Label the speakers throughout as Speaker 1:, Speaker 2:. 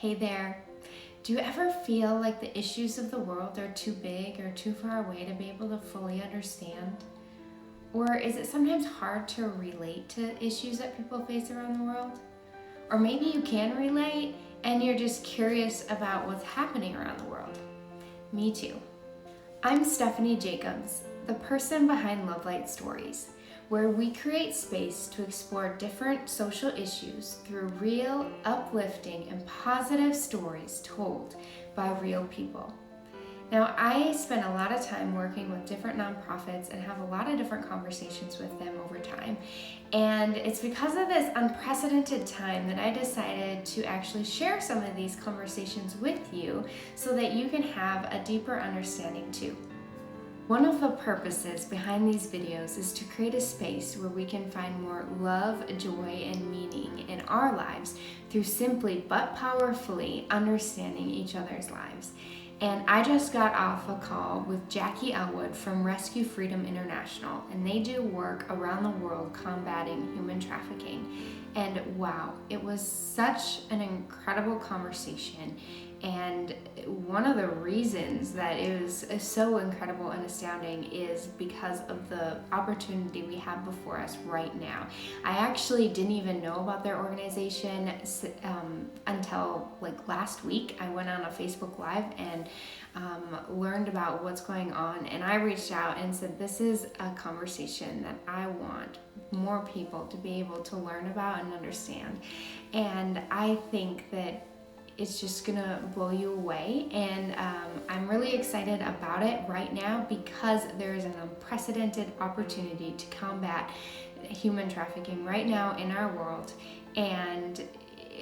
Speaker 1: Hey there. Do you ever feel like the issues of the world are too big or too far away to be able to fully understand? Or is it sometimes hard to relate to issues that people face around the world? Or maybe you can relate and you're just curious about what's happening around the world. Me too. I'm Stephanie Jacobs, the person behind Love Light Stories, where we create space to explore different social issues through real, uplifting, and positive stories told by real people. Now, I spend a lot of time working with different nonprofits and have a lot of different conversations with them over time. And it's because of this unprecedented time that I decided to actually share some of these conversations with you so that you can have a deeper understanding too. One of the purposes behind these videos is to create a space where we can find more love, joy, and meaning in our lives through simply but powerfully understanding each other's lives. And I just got off a call with Jackie Ellwood from Rescue Freedom International, and they do work around the world combating human trafficking. And wow, it was such an incredible conversation. And one of the reasons that it was so incredible and astounding is because of the opportunity we have before us right now. I actually didn't even know about their organization until like last week. I went on a Facebook Live and learned about what's going on, and I reached out and said, this is a conversation that I want more people to be able to learn about and understand. And I think that it's just gonna blow you away, and I'm really excited about it right now because there is an unprecedented opportunity to combat human trafficking right now in our world. And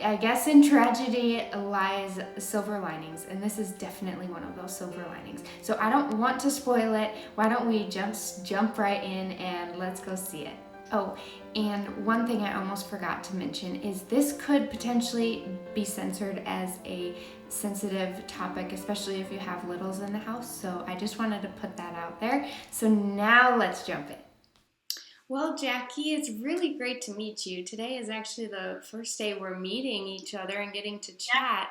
Speaker 1: I guess in tragedy lies silver linings, and this is definitely one of those silver linings. So I don't want to spoil it. Why don't we jump right in and let's go see it. Oh, and one thing I almost forgot to mention is this could potentially be censored as a sensitive topic, especially if you have littles in the house. So I just wanted to put that out there. So now let's jump in. Well, Jackie, it's really great to meet you. Today is actually the first day we're meeting each other and getting to chat.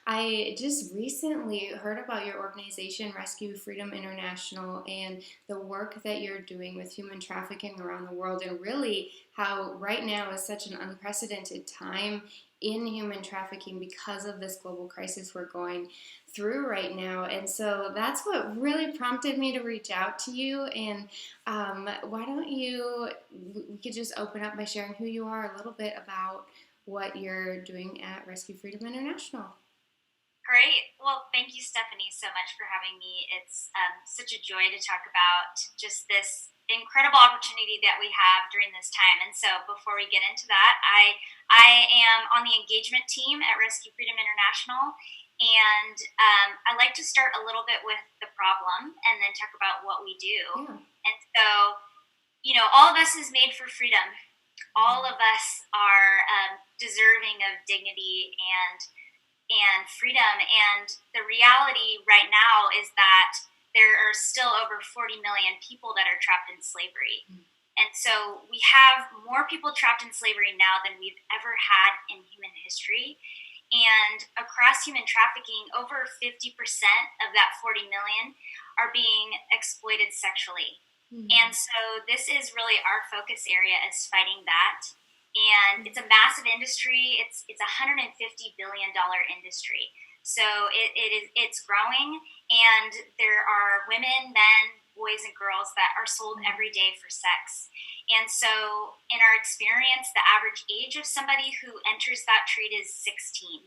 Speaker 1: I just recently heard about your organization, Rescue Freedom International, and the work that you're doing with human trafficking around the world, and really how right now is such an unprecedented time in human trafficking because of this global crisis we're going through right now. And so that's what really prompted me to reach out to you. And why don't we could just open up by sharing who you are, a little bit about what you're doing at Rescue Freedom International.
Speaker 2: Great. Well, thank you, Stephanie, so much for having me. It's such a joy to talk about just this incredible opportunity that we have during this time. And so before we get into that, I am on the engagement team at Rescue Freedom International. And I like to start a little bit with the problem and then talk about what we do.
Speaker 1: Yeah.
Speaker 2: And so, all of us is made for freedom. All of us are deserving of dignity and freedom. And the reality right now is that there are still over 40 million people that are trapped in slavery. And so we have more people trapped in slavery now than we've ever had in human history. And across human trafficking, over 50% of that 40 million are being exploited sexually. And so this is really our focus area, is fighting that. And it's a massive industry. It's $150 billion industry. So it's growing, and there are women, men, boys, and girls that are sold every day for sex. And so in our experience, the average age of somebody who enters that trade is 16.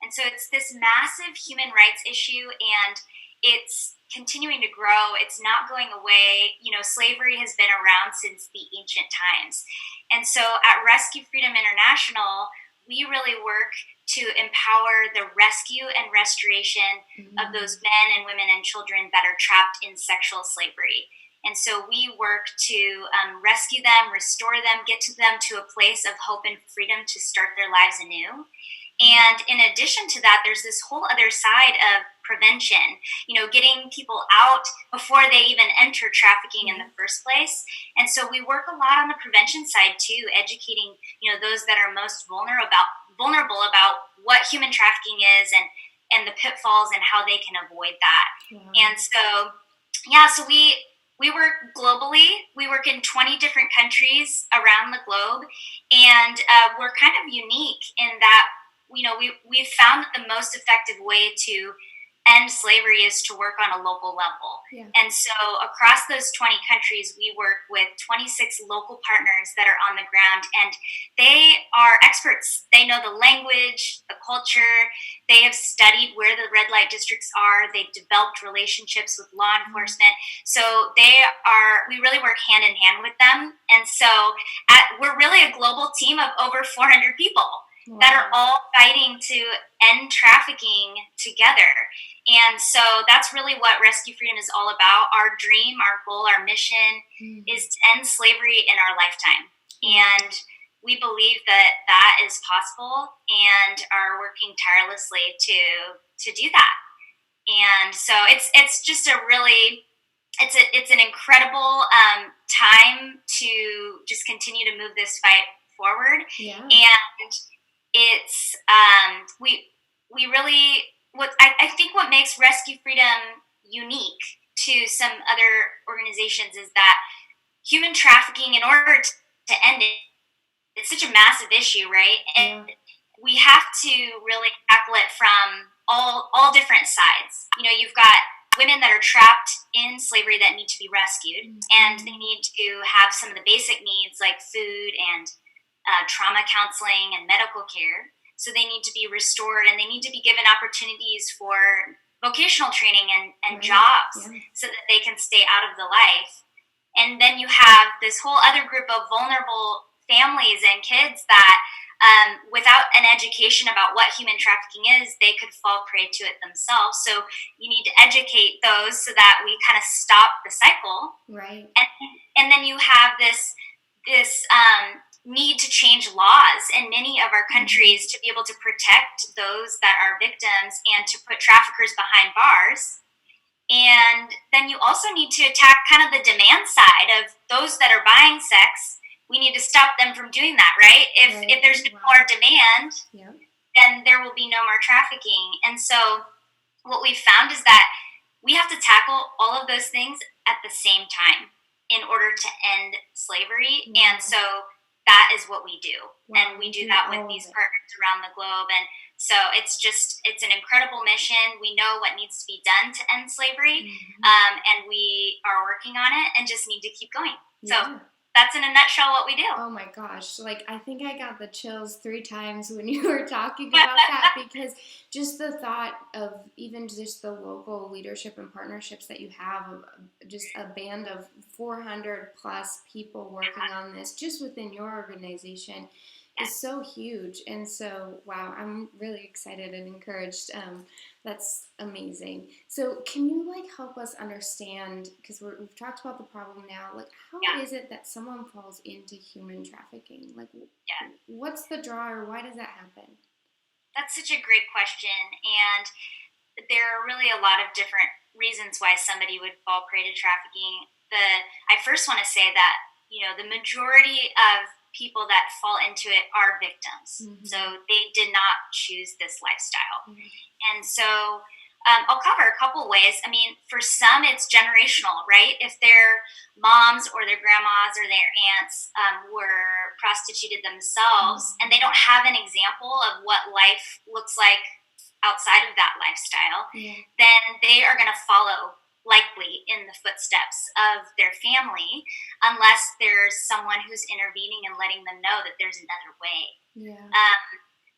Speaker 2: And so it's this massive human rights issue, and it's continuing to grow. It's not going away. Slavery has been around since the ancient times. And so at Rescue Freedom International, we really work to empower the rescue and restoration of those men and women and children that are trapped in sexual slavery. And so we work to rescue them, restore them, get to them to a place of hope and freedom to start their lives anew. And in addition to that, there's this whole other side of prevention, getting people out before they even enter trafficking in the first place. And so we work a lot on the prevention side too, educating, those that are most vulnerable vulnerable about what human trafficking is and the pitfalls and how they can avoid that.
Speaker 1: Wow.
Speaker 2: And so, yeah, so we work globally. We work in 20 different countries around the globe, and we're kind of unique in that, we've found that the most effective way to end slavery is to work on a local level.
Speaker 1: Yeah.
Speaker 2: And so across those 20 countries, we work with 26 local partners that are on the ground, and they are experts. They know the language, the culture. They have studied where the red light districts are. They've developed relationships with law enforcement. So we really work hand in hand with them. And so we're really a global team of over 400 people. Wow. That are all fighting to end trafficking together. And so that's really what Rescue Freedom is all about. Our dream, our goal, our mission is to end slavery in our lifetime. And we believe that that is possible and are working tirelessly to do that. And so it's just a really, it's an incredible time to just continue to move this fight forward.
Speaker 1: Yeah.
Speaker 2: And it's we really, I think what makes Rescue Freedom unique to some other organizations is that human trafficking, in order to end it, it's such a massive issue, right? And we have to really tackle it from all different sides. You've got women that are trapped in slavery that need to be rescued, and they need to have some of the basic needs like food and trauma counseling and medical care. So they need to be restored, and they need to be given opportunities for vocational training and jobs so that they can stay out of the life. And then you have this whole other group of vulnerable families and kids that without an education about what human trafficking is, they could fall prey to it themselves. So you need to educate those so that we kind of stop the cycle.
Speaker 1: Right.
Speaker 2: And then you have this need to change laws in many of our countries to be able to protect those that are victims and to put traffickers behind bars. And then you also need to attack kind of the demand side of those that are buying sex. We need to stop them from doing that, right? If there's no more demand, then there will be no more trafficking. And so what we've found is that we have to tackle all of those things at the same time in order to end slavery. And so that is what we do. And we do that with these partners around the globe. And so it's an incredible mission. We know what needs to be done to end slavery, and we are working on it and just need to keep going. So that's in a nutshell what we do.
Speaker 1: Oh my gosh. I think I got the chills 3 times when you were talking about that, because just the thought of even just the local leadership and partnerships that you have, just a band of 400 plus people working on this just within your organization is so huge. And so, wow, I'm really excited and encouraged. That's amazing. So can you help us understand, because we've talked about the problem now, how is it that someone falls into human trafficking? What's the draw, or why does that happen?
Speaker 2: That's such a great question. And there are really a lot of different reasons why somebody would fall prey to trafficking. I first want to say that, the majority of people that fall into it are victims. So they did not choose this lifestyle. And so I'll cover a couple ways. I mean, for some, it's generational, right? If their moms or their grandmas or their aunts were prostituted themselves, and they don't have an example of what life looks like outside of that lifestyle, then they are going to follow likely in the footsteps of their family, unless there's someone who's intervening and letting them know that there's another way.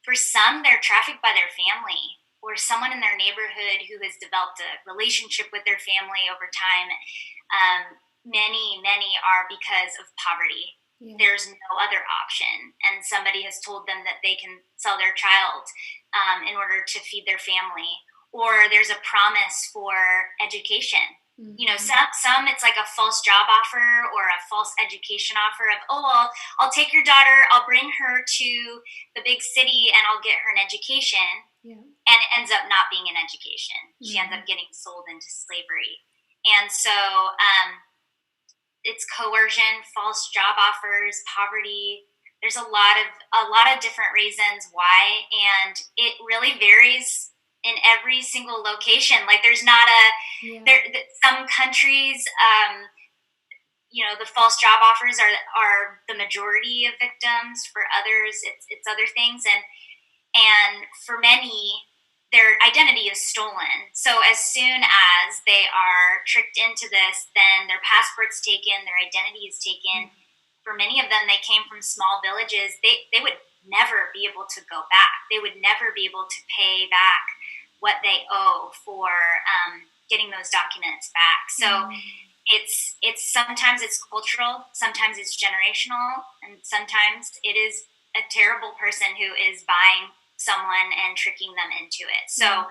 Speaker 2: For some, they're trafficked by their family or someone in their neighborhood who has developed a relationship with their family over time. Many are because of poverty. There's no other option, and somebody has told them that they can sell their child in order to feed their family. Or there's a promise for education. Some it's like a false job offer or a false education offer of, I'll take your daughter, I'll bring her to the big city and I'll get her an education. And it ends up not being an education. She ends up getting sold into slavery. And so it's coercion, false job offers, poverty. There's a lot of different reasons why, and it really varies in every single location. Like there's not a
Speaker 1: Yeah.
Speaker 2: some countries, the false job offers are the majority of victims. For others, it's other things, and for many, their identity is stolen. So as soon as they are tricked into this, then their passport's taken, their identity is taken. For many of them, they came from small villages. They would never be able to go back. They would never be able to pay back what they owe for getting those documents back. So it's sometimes it's cultural, sometimes it's generational, and sometimes it is a terrible person who is buying someone and tricking them into it. So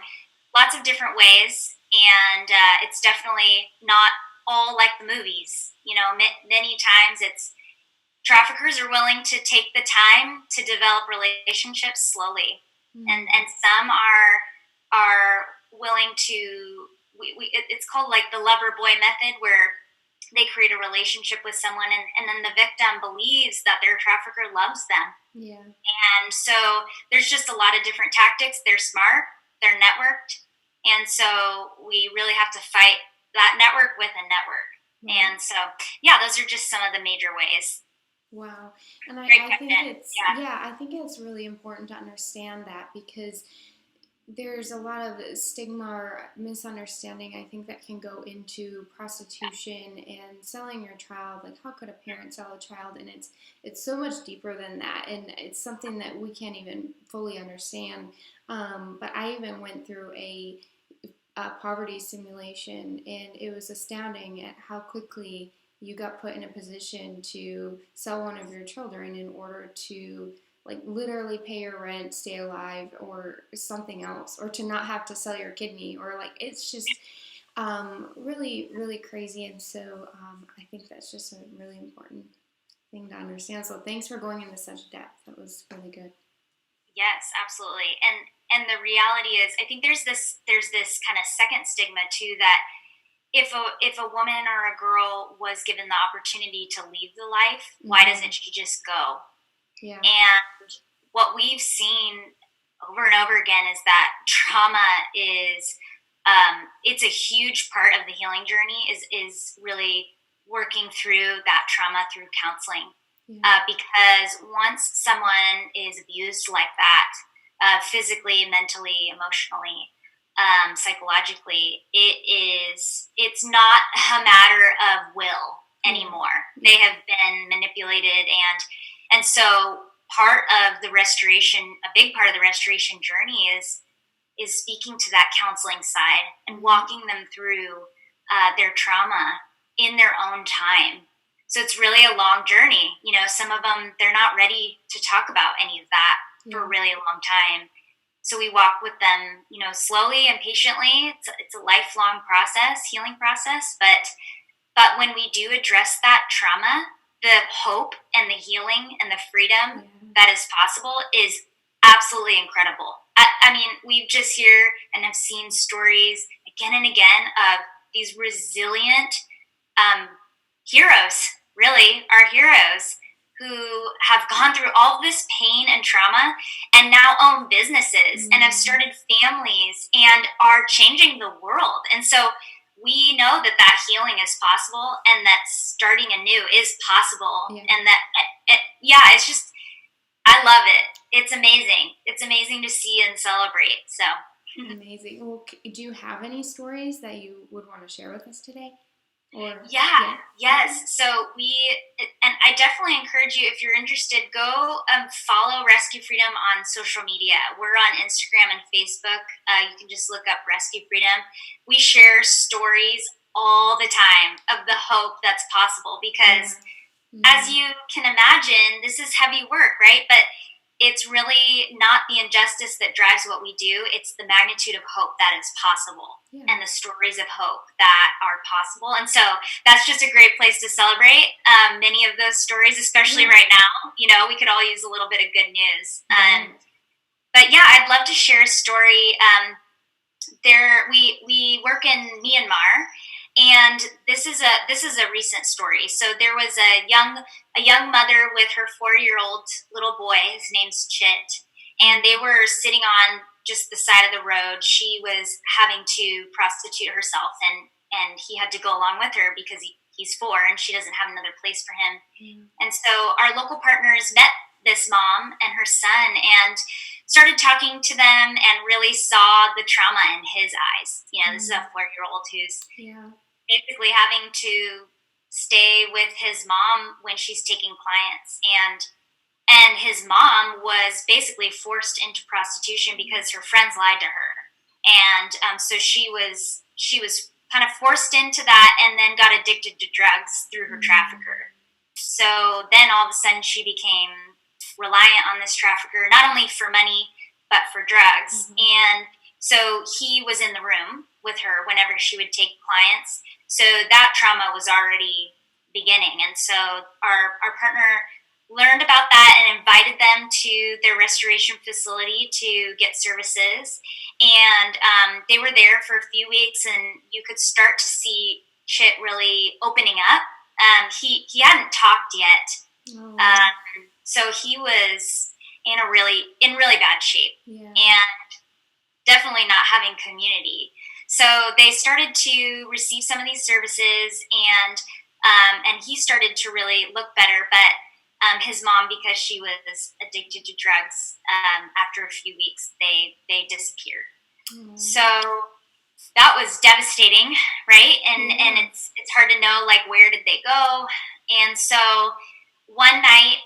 Speaker 2: lots of different ways, and it's definitely not all like the movies. Many times it's traffickers are willing to take the time to develop relationships slowly, and some are willing to. It's called like the lover boy method, where they create a relationship with someone, and then the victim believes that their trafficker loves them.
Speaker 1: Yeah.
Speaker 2: And so there's just a lot of different tactics. They're smart, they're networked, and so we really have to fight that network with a network. And so, yeah, those are just some of the major ways.
Speaker 1: Wow. And I
Speaker 2: Great
Speaker 1: think
Speaker 2: question.
Speaker 1: I think it's really important to understand that, because there's a lot of stigma or misunderstanding, I think, that can go into prostitution and selling your child. Like, how could a parent sell a child? And it's so much deeper than that, and it's something that we can't even fully understand. But I even went through a poverty simulation, and it was astounding at how quickly you got put in a position to sell one of your children in order to, like, literally pay your rent, stay alive, or something else, or to not have to sell your kidney, or like, it's just really, really crazy. And so I think that's just a really important thing to understand. So thanks for going into such depth. That was really good.
Speaker 2: Yes, absolutely. And the reality is, I think there's this kind of second stigma too, that if a woman or a girl was given the opportunity to leave the life, why doesn't she just go?
Speaker 1: Yeah.
Speaker 2: And what we've seen over and over again is that trauma is it's a huge part of the healing journey, is really working through that trauma through counseling. Because once someone is abused like that, physically, mentally, emotionally, psychologically, it's not a matter of will anymore. They have been manipulated, and so part of the restoration, a big part of the restoration journey is speaking to that counseling side and walking them through their trauma in their own time. So it's really a long journey. Some of them, they're not ready to talk about any of that for a really long time. So we walk with them, slowly and patiently. It's a lifelong process, healing process. But when we do address that trauma, the hope and the healing and the freedom that is possible is absolutely incredible. I mean, we've just heard and have seen stories again and again of these resilient heroes, really, our heroes, who have gone through all this pain and trauma and now own businesses and have started families and are changing the world. And so we know that healing is possible, and that starting anew is possible. And that, it's just, I love it. It's amazing. It's amazing to see and celebrate. So
Speaker 1: amazing. Well, do you have any stories that you would want to share with us today?
Speaker 2: Yes. So and I definitely encourage you, if you're interested, go follow Rescue Freedom on social media. We're on Instagram and Facebook. You can just look up Rescue Freedom. We share stories all the time of the hope that's possible, because as you can imagine, this is heavy work, right? But it's really not the injustice that drives what we do. It's the magnitude of hope that is possible, and the stories of hope that are possible. And so that's just a great place to celebrate many of those stories, especially right now. We could all use a little bit of good news. But I'd love to share a story. We work in Myanmar, And this is a recent story. So there was a young mother with her 4-year-old little boy. His name's Chit, and they were sitting on just the side of the road. She was having to prostitute herself, and he had to go along with her because he's 4 and she doesn't have another place for him. And so our local partners met this mom and her son and started talking to them and really saw the trauma in his eyes. This is a 4-year-old who's basically having to stay with his mom when she's taking clients, and his mom was basically forced into prostitution because her friends lied to her, and so she was kind of forced into that, and then got addicted to drugs through her trafficker. So then all of a sudden she became reliant on this trafficker, not only for money but for drugs. And so he was in the room with her whenever she would take clients. So that trauma was already beginning. And so our partner learned about that and invited them to their restoration facility to get services. And they were there for a few weeks, and you could start to see Chit really opening up. He hadn't talked yet. So he was in really bad shape, and definitely not having community. So they started to receive some of these services, and he started to really look better. But his mom, because she was addicted to drugs, after a few weeks, they disappeared. So that was devastating, right? And it's hard to know, like, where did they go? And so one night,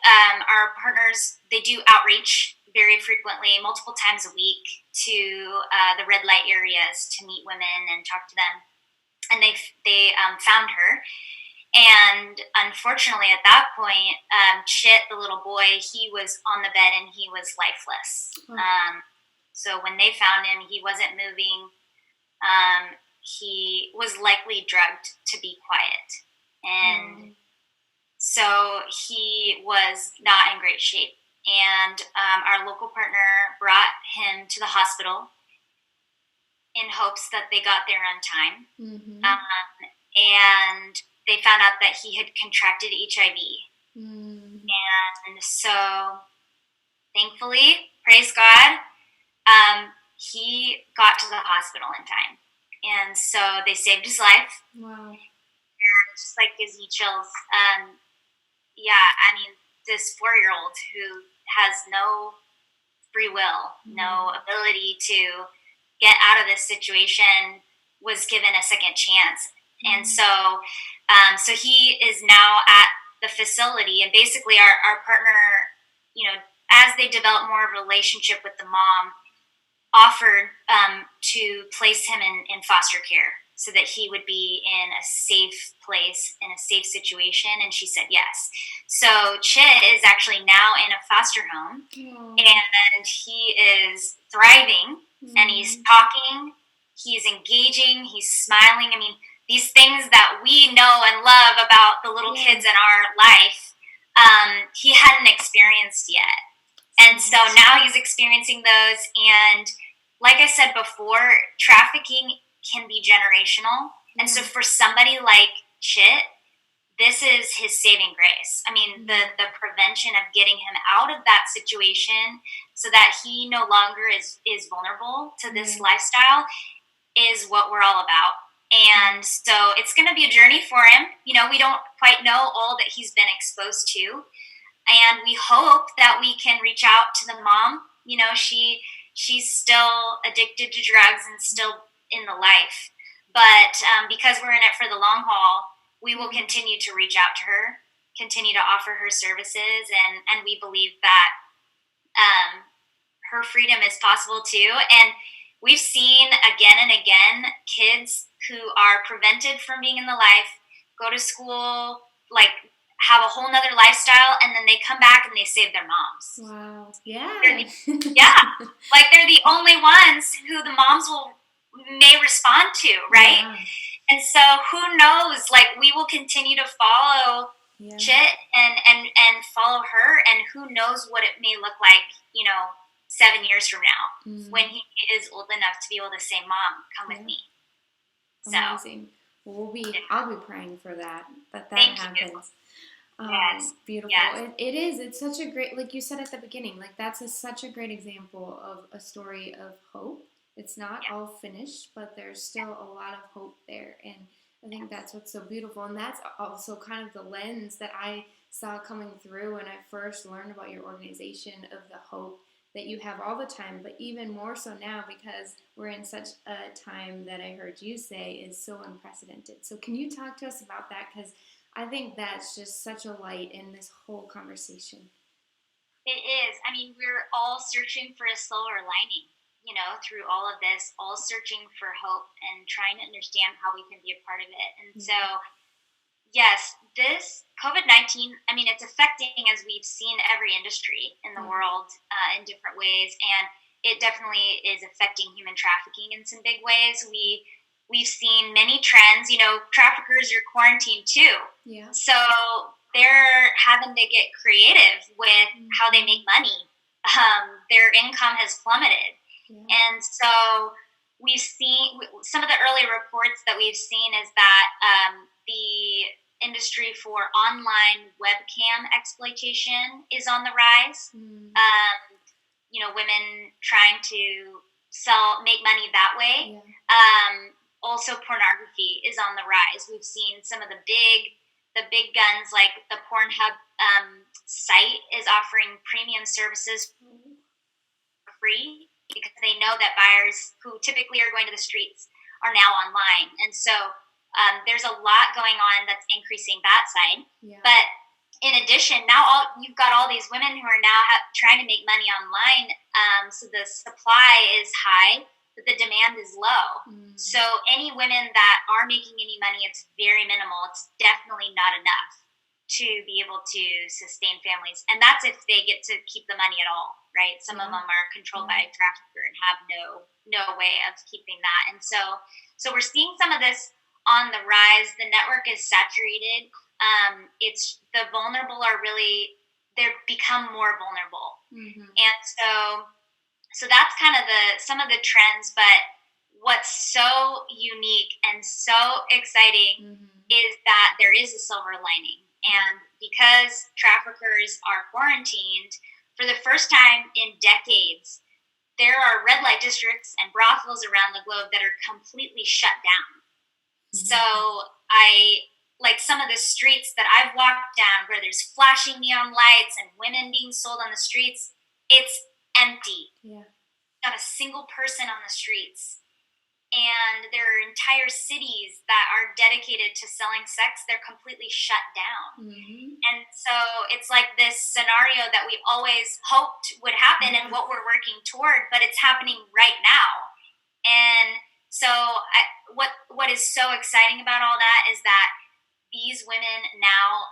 Speaker 2: our partners, they do outreach very frequently, multiple times a week, to the red light areas to meet women and talk to them. And they found her. And unfortunately, at that point, Chit, the little boy, he was on the bed and he was lifeless. So when they found him, he wasn't moving. He was likely drugged to be quiet. And so he was not in great shape. And our local partner brought him to the hospital in hopes that they got there on time. And they found out that he had contracted HIV. And so, thankfully, praise God, he got to the hospital in time. And so they saved his life.
Speaker 1: Wow.
Speaker 2: And just like gives me chills. This 4-year-old who has no free will, no ability to get out of this situation, was given a second chance. And so he is now at the facility, and basically our partner, as they developed more of a relationship with the mom, offered to place him in foster care so that he would be in a safe place, in a safe situation, and she said yes. So Chit is actually now in a foster home, and he is thriving, and he's talking, he's engaging, he's smiling. I mean, these things that we know and love about the little kids in our life, he hadn't experienced yet. And so now he's experiencing those. And like I said before, trafficking can be generational. And so for somebody like Chit, this is his saving grace. I mean, the prevention of getting him out of that situation so that he no longer is vulnerable to this lifestyle is what we're all about. And so it's going to be a journey for him. We don't quite know all that he's been exposed to. And we hope that we can reach out to the mom. She's still addicted to drugs and still in the life. But because we're in it for the long haul, we will continue to reach out to her, continue to offer her services, and we believe that her freedom is possible too. And we've seen again and again kids who are prevented from being in the life go to school, like have a whole nother lifestyle, and then they come back and they save their moms.
Speaker 1: Wow. Yeah.
Speaker 2: Like they're the only ones who the moms may respond to, right? Yeah. And so who knows, like we will continue to follow Chit and follow her, and who knows what it may look like, 7 years from now when he is old enough to be able to say, Mom, come with me.
Speaker 1: Amazing. I'll be praying for that
Speaker 2: Thank you.
Speaker 1: happens.
Speaker 2: Yes.
Speaker 1: Beautiful.
Speaker 2: Yes.
Speaker 1: It is. It's such a great, like you said at the beginning, like that's such a great example of a story of hope. It's not
Speaker 2: Yeah.
Speaker 1: all finished, but there's still a lot of hope there. And I think
Speaker 2: Yes.
Speaker 1: that's what's so beautiful. And that's also kind of the lens that I saw coming through when I first learned about your organization, of the hope that you have all the time, but even more so now because we're in such a time that I heard you say is so unprecedented. So, can you talk to us about that? Because I think that's just such a light in this whole conversation.
Speaker 2: It is. I mean, we're all searching for a silver lining, through all of this, all searching for hope and trying to understand how we can be a part of it. And
Speaker 1: Yeah.
Speaker 2: so, yes, this COVID-19, I mean, it's affecting, as we've seen, every industry in the world in different ways. And it definitely is affecting human trafficking in some big ways. We've seen many trends. Traffickers are quarantined too.
Speaker 1: Yeah.
Speaker 2: So they're having to get creative with how they make money. Their income has plummeted.
Speaker 1: Yeah.
Speaker 2: And so we've seen some of the early reports that we've seen is that the industry for online webcam exploitation is on the rise. Women trying to make money that way.
Speaker 1: Yeah.
Speaker 2: Also, pornography is on the rise. We've seen some of the big guns, like the Pornhub site is offering premium services for free because they know that buyers who typically are going to the streets are now online. And so there's a lot going on that's increasing that side.
Speaker 1: Yeah.
Speaker 2: But in addition, now you've got all these women who are now trying to make money online. So the supply is high, but the demand is low. So any women that are making any money, it's very minimal. It's definitely not enough to be able to sustain families. And that's if they get to keep the money at all, right? Some of them are controlled by a trafficker and have no way of keeping that. And so we're seeing some of this on the rise. The network is saturated. It's the vulnerable are really, they've become more vulnerable. And so that's kind of some of the trends. But what's so unique and so exciting is that there is a silver lining. And because traffickers are quarantined, for the first time in decades, there are red light districts and brothels around the globe that are completely shut down. So like some of the streets that I've walked down where there's flashing neon lights and women being sold on the streets, it's empty.
Speaker 1: Yeah.
Speaker 2: Not a single person on the streets. And there are entire cities that are dedicated to selling sex. They're completely shut down. And so it's like this scenario that we always hoped would happen and what we're working toward, but it's happening right now. And so what is so exciting about all that is that these women now,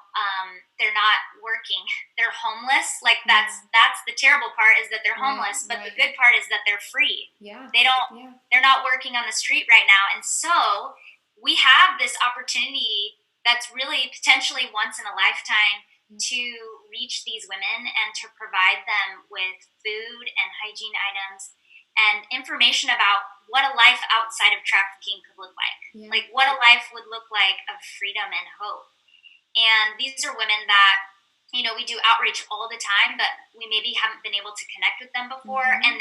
Speaker 2: they're not working. They're homeless. Like that's the terrible part, is that they're homeless. But the good part is that they're free.
Speaker 1: Yeah.
Speaker 2: They're not working on the street right now. And so we have this opportunity that's really potentially once in a lifetime to reach these women and to provide them with food and hygiene items and information about what a life outside of trafficking could look like.
Speaker 1: Yeah.
Speaker 2: Like what a life would look like of freedom and hope. And these are women that, we do outreach all the time, but we maybe haven't been able to connect with them before. And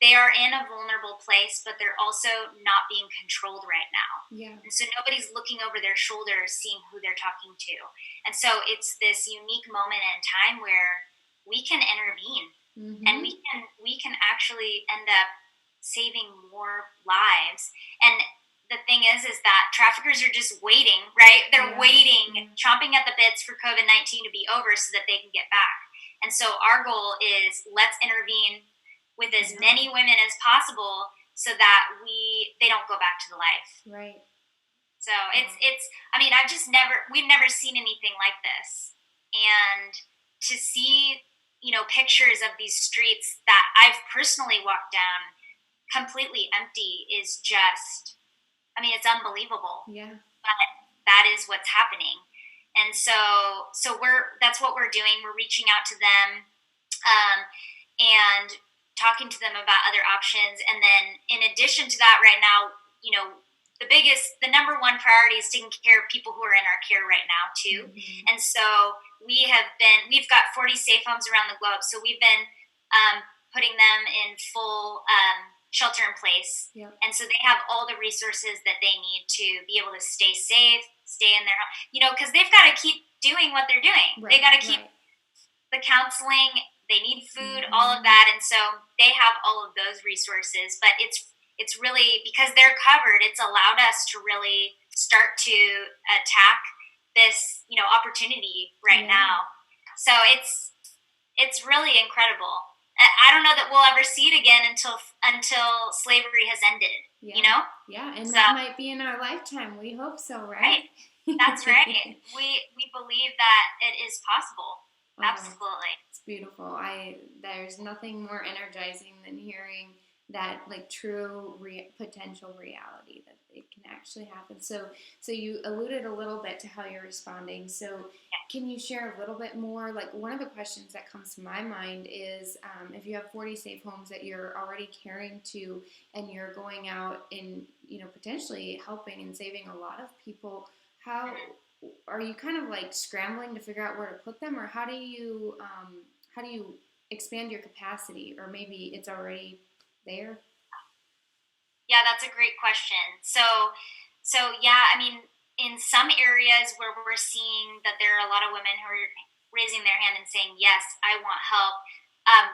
Speaker 2: they are in a vulnerable place, but they're also not being controlled right now.
Speaker 1: Yeah.
Speaker 2: And so nobody's looking over their shoulders, seeing who they're talking to. And so it's this unique moment in time where we can intervene. And we can actually end up saving more lives. And the thing is that traffickers are just waiting, right? They're waiting, chomping at the bits for COVID-19 to be over so that they can get back. And so our goal is, let's intervene with as many women as possible so that they don't go back to the life.
Speaker 1: Right.
Speaker 2: So it's I mean, we've never seen anything like this. And to see pictures of these streets that I've personally walked down completely empty is just, it's unbelievable.
Speaker 1: Yeah.
Speaker 2: But that is what's happening. And so that's what we're doing. We're reaching out to them and talking to them about other options. And then in addition to that, right now, the number one priority is taking care of people who are in our care right now too.
Speaker 1: Mm-hmm.
Speaker 2: And so we've got 40 safe homes around the globe. So we've been putting them in full shelter in place.
Speaker 1: Yep.
Speaker 2: And so they have all the resources that they need to be able to stay safe, stay in their home, because they've got to keep doing what they're doing.
Speaker 1: Right,
Speaker 2: they got to keep the counseling, they need food,
Speaker 1: mm-hmm.
Speaker 2: all of that. And so they have all of those resources, but it's really, because they're covered, it's allowed us to really start to attack this, opportunity right now. So it's really incredible. I don't know that we'll ever see it again until slavery has ended.
Speaker 1: Yeah. Yeah, and so, that might be in our lifetime. We hope so, right?
Speaker 2: That's right. We believe that it is possible. Absolutely.
Speaker 1: It's beautiful. There's nothing more energizing than hearing that true potential reality that it can actually happen. So you alluded a little bit to how you're responding. So can you share a little bit more? One of the questions that comes to my mind is if you have 40 safe homes that you're already caring to, and you're going out and potentially helping and saving a lot of people, how are you kind of scrambling to figure out where to put them, or how do you expand your capacity, or maybe it's already there?
Speaker 2: Yeah, that's a great question. So yeah, I mean, in some areas where we're seeing that there are a lot of women who are raising their hand and saying, yes, I want help,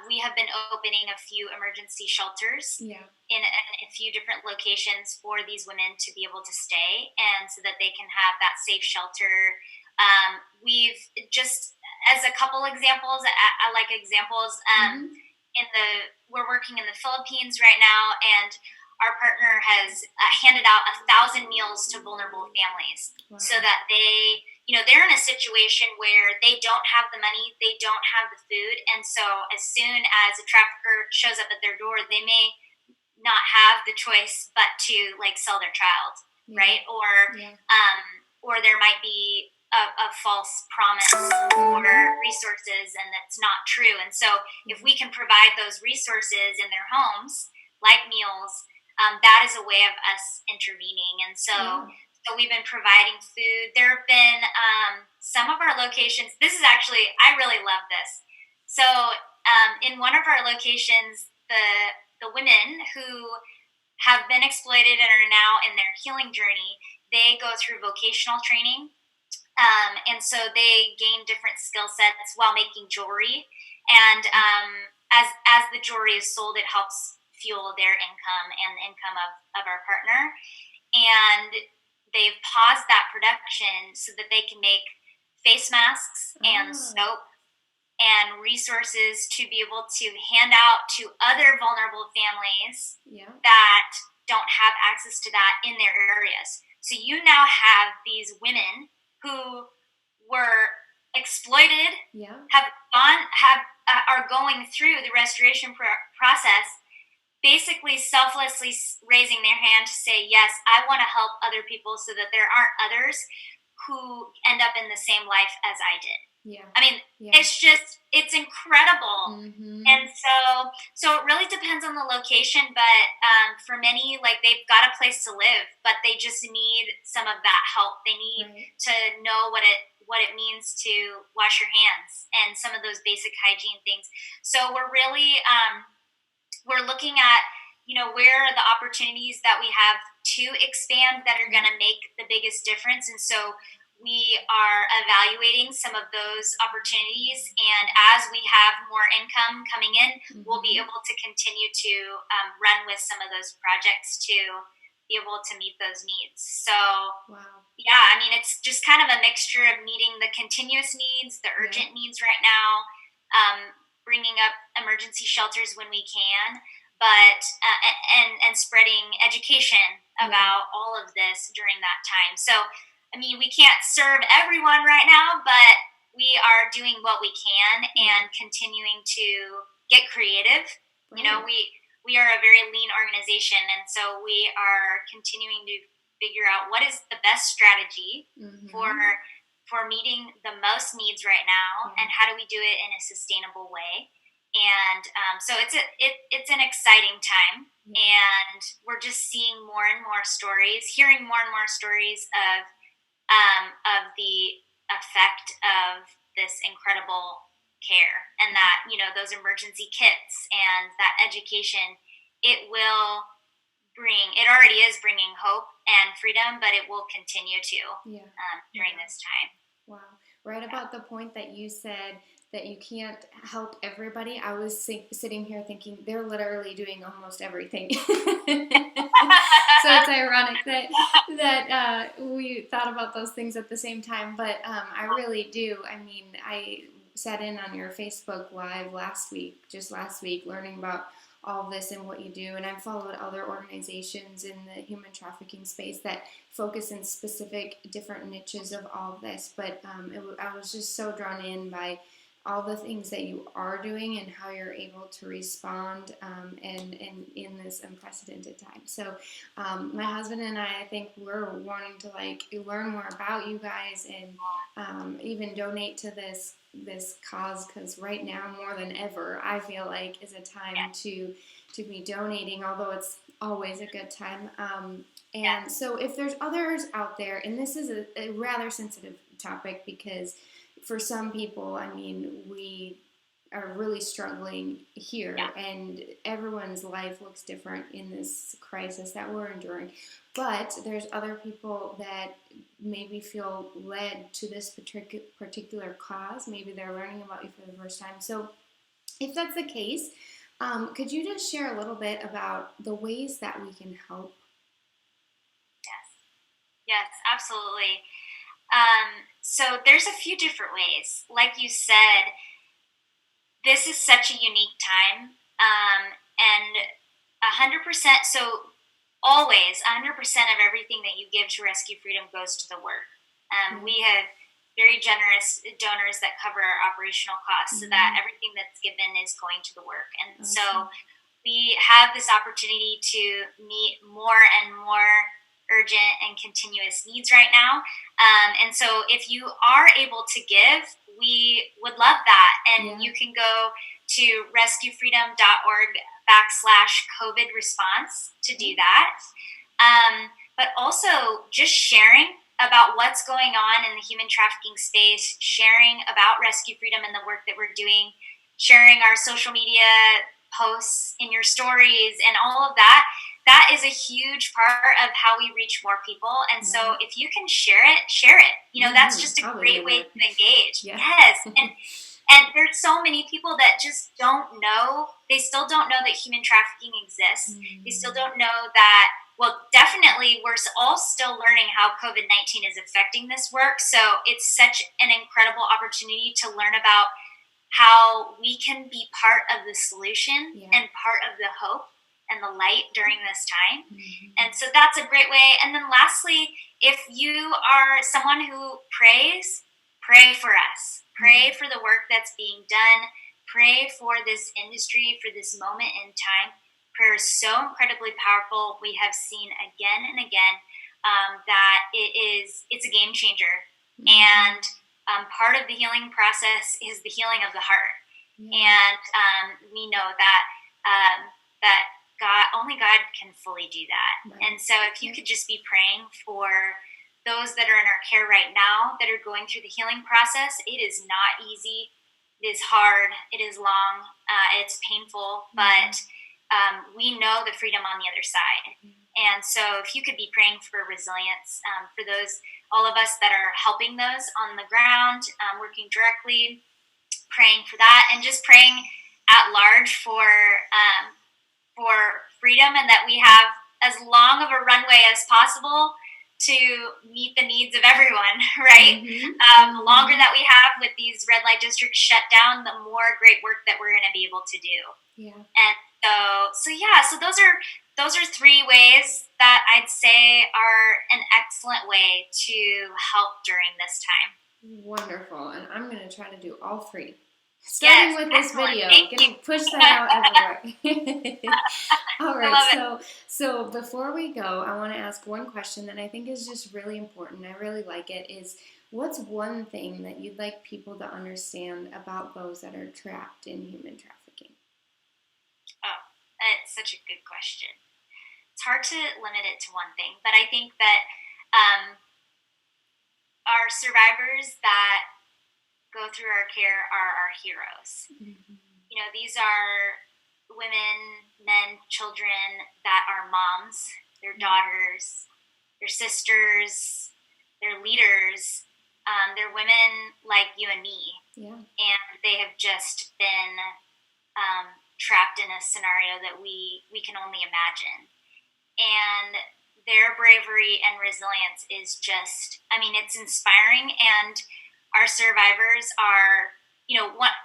Speaker 2: we have been opening a few emergency shelters in a few different locations for these women to be able to stay, and so that they can have that safe shelter. We've just, as a couple examples, I like examples, we're working in the Philippines right now, and our partner has handed out 1,000 meals to vulnerable families. Wow. So that they're in a situation where they don't have the money, they don't have the food, and so as soon as a trafficker shows up at their door, they may not have the choice but to sell their child, right? Or there might be a false promise for resources, and that's not true. And so if we can provide those resources in their homes, like meals, that is a way of us intervening. And so we've been providing food. There have been some of our locations. This is actually, I really love this. So in one of our locations, the women who have been exploited and are now in their healing journey, they go through vocational training. And so they gain different skill sets while making jewelry. And as the jewelry is sold, it helps fuel their income and the income of our partner. And they've paused that production so that they can make face masks and soap and resources to be able to hand out to other vulnerable families that don't have access to that in their areas. So you now have these women who were exploited, are going through the restoration process, basically selflessly raising their hand to say, yes, I want to help other people so that there aren't others who end up in the same life as I did. I mean, it's incredible. And so it really depends on the location, but for many, they've got a place to live, but they just need some of that help. They need to know what it means to wash your hands and some of those basic hygiene things. So we're really we're looking at where are the opportunities that we have to expand that are going to make the biggest difference. And so we are evaluating some of those opportunities, and as we have more income coming in, we'll be able to continue to run with some of those projects to be able to meet those needs. So yeah, I mean, it's just kind of a mixture of meeting the continuous needs, the urgent needs right now, bringing up emergency shelters when we can, but and spreading education about all of this during that time. So I mean, we can't serve everyone right now, but we are doing what we can and continuing to get creative. We are a very lean organization, and so we are continuing to figure out what is the best strategy for meeting the most needs right now, and how do we do it in a sustainable way. And so it's an exciting time.
Speaker 1: Yeah.
Speaker 2: And we're just seeing more and more stories, hearing more and more stories of the effect of this incredible care, and that, those emergency kits and that education, it will it already is bringing hope and freedom, but it will continue to,
Speaker 1: Yeah.
Speaker 2: during this time.
Speaker 1: Wow. Right about the point that you said that you can't help everybody, I was sitting here thinking they're literally doing almost everything. So it's ironic that we thought about those things at the same time, but I really do. I mean, I sat in on your Facebook Live just last week, learning about all this and what you do, and I've followed other organizations in the human trafficking space that focus in specific different niches of all of this, but I was just so drawn in by all the things that you are doing and how you're able to respond and in this unprecedented time. So my husband and I think we're wanting to learn more about you guys and even donate to this cause, because right now more than ever I feel like is a time to be donating, although it's always a good time. And so if there's others out there, and this is a rather sensitive topic because for some people, I mean, we are really struggling here, and everyone's life looks different in this crisis that we're enduring. But there's other people that maybe feel led to this particular cause. Maybe they're learning about you for the first time. So if that's the case, could you just share a little bit about the ways that we can help?
Speaker 2: Yes, absolutely. So there's a few different ways. Like you said, this is such a unique time, and 100%. So always, 100% of everything that you give to Rescue Freedom goes to the work. We have very generous donors that cover our operational costs, so that everything that's given is going to the work. And so we have this opportunity to meet more and more urgent and continuous needs right now. And so if you are able to give, we would love that. And you can go to rescuefreedom.org/COVID response to do that. But also just sharing about what's going on in the human trafficking space, sharing about Rescue Freedom and the work that we're doing, sharing our social media posts in your stories and all of that. That is a huge part of how we reach more people. And so if you can share it, share it. That's just a great way to engage. Yes. And there's so many people that just don't know. They still don't know that human trafficking exists. They still don't know that, well, definitely we're all still learning how COVID-19 is affecting this work. So it's such an incredible opportunity to learn about how we can be part of the solution and part of the hope and the light during this time. And so that's a great way. And then lastly, if you are someone who prays, pray for us. Pray for the work that's being done. Pray for this industry, for this moment in time. Prayer is so incredibly powerful. We have seen again and again that it's a game changer. And part of the healing process is the healing of the heart. And we know that only God can fully do that. And so if you could just be praying for those that are in our care right now that are going through the healing process. It is not easy. It is hard. It is long. It's painful, but we know the freedom on the other side. And so if you could be praying for resilience for all of us that are helping those on the ground, working directly, praying for that, and just praying at large for freedom, and that we have as long of a runway as possible to meet the needs of everyone, right? The longer that we have with these red light districts shut down, the more great work that we're going to be able to do. And so those are three ways that I'd say are an excellent way to help during this time.
Speaker 1: Wonderful. And I'm going to try to do all three. Starting with this video, getting push that out everywhere. All right, so before we go, I want to ask one question that I think is just really important. I really like it. Is what's one thing that you'd like people to understand about those that are trapped in human trafficking?
Speaker 2: Oh, that's such a good question. it's hard to limit it to one thing, but I think that our survivors that go through our care are our heroes.
Speaker 1: Mm-hmm.
Speaker 2: You know, these are women, men, children that are moms, their daughters, their sisters, their leaders. They're women like you and me.
Speaker 1: Yeah.
Speaker 2: And they have just been trapped in a scenario that we can only imagine. And their bravery and resilience is just, I mean, it's inspiring. And our survivors are, you know, what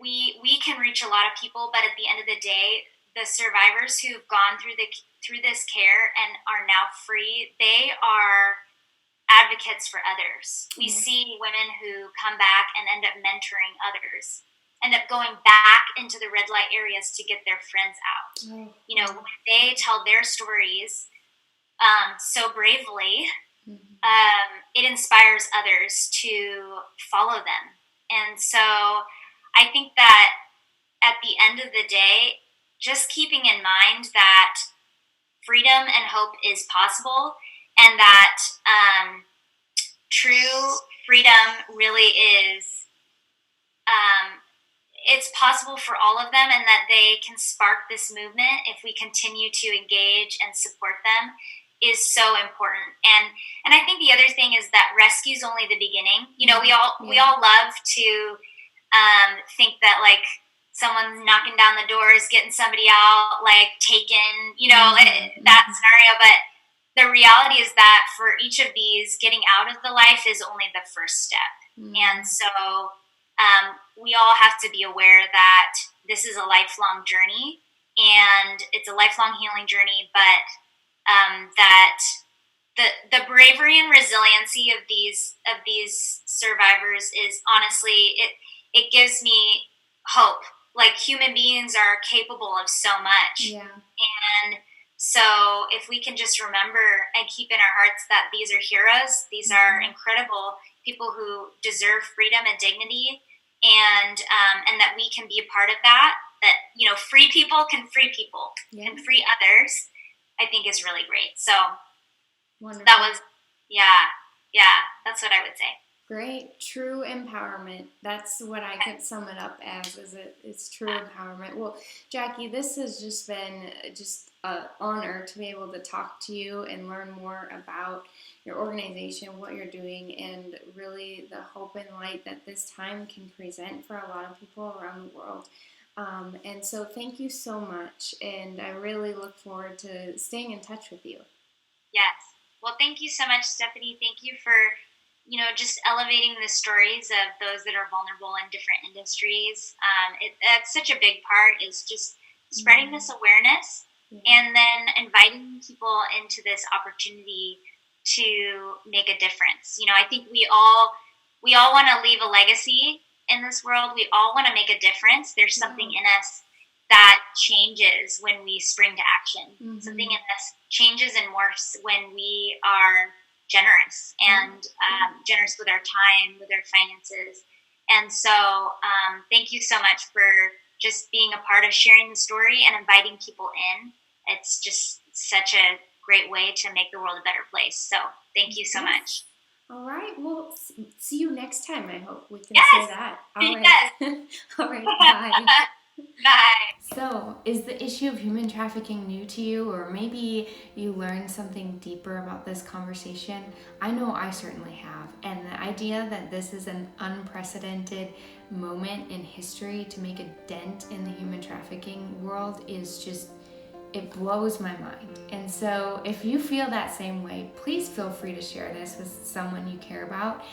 Speaker 2: we can reach a lot of people, but at the end of the day, the survivors who've gone through this care and are now free, they are advocates for others. We see women who come back and end up mentoring others, end up going back into the red light areas to get their friends out. You know, when they tell their stories so bravely, it inspires others to follow them. And so I think that at the end of the day, just keeping in mind that freedom and hope is possible, and that true freedom really is, it's possible for all of them, and that they can spark this movement if we continue to engage and support them, is so important. And I think the other thing is that rescue is only the beginning. You know, we all love to think that like someone's knocking down the doors, getting somebody out, like taken, you know, that scenario. But the reality is that for each of these, getting out of the life is only the first step. And so we all have to be aware that this is a lifelong journey, and it's a lifelong healing journey, but that the bravery and resiliency of these survivors is honestly, it gives me hope. Like, human beings are capable of so much. And so if we can just remember and keep in our hearts that these are heroes, these are incredible people who deserve freedom and dignity, and that we can be a part of that, you know, free people can free people, can free others, I think is really great. So
Speaker 1: wonderful.
Speaker 2: That was, that's what I would say.
Speaker 1: Great. True empowerment. That's what I could sum it up as, it's true empowerment. Well, Jackie, this has just been just an honor to be able to talk to you and learn more about your organization, what you're doing, and really the hope and light that this time can present for a lot of people around the world. And so thank you so much, and I really look forward to staying in touch with you.
Speaker 2: Yes. Well, thank you so much, Stephanie. Thank you for, you know, just elevating the stories of those that are vulnerable in different industries. That's such a big part, is just spreading this awareness and then inviting people into this opportunity to make a difference. You know, I think we all want to leave a legacy in this world. We all want to make a difference. There's something in us that changes when we spring to action. Something in us changes and morphs when we are generous and generous with our time, with our finances. And so thank you so much for just being a part of sharing the story and inviting people in. It's just such a great way to make the world a better place. So thank you so much.
Speaker 1: All right. Well, see you next time. I hope we can say that.
Speaker 2: All right.
Speaker 1: All right. Bye.
Speaker 2: Bye.
Speaker 1: So, is the issue of human trafficking new to you, or maybe you learned something deeper about this conversation? I know I certainly have. And the idea that this is an unprecedented moment in history to make a dent in the human trafficking world is just, it blows my mind. And so if you feel that same way, please feel free to share this with someone you care about.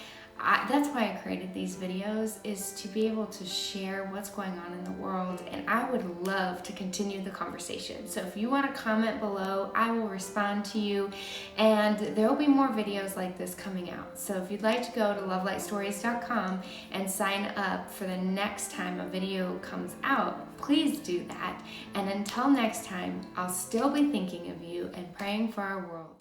Speaker 1: That's why I created these videos, is to be able to share what's going on in the world, and I would love to continue the conversation. So if you want to comment below, I will respond to you, and there will be more videos like this coming out. So if you'd like to go to lovelightstories.com and sign up for the next time a video comes out, please do that. And until next time, I'll still be thinking of you and praying for our world.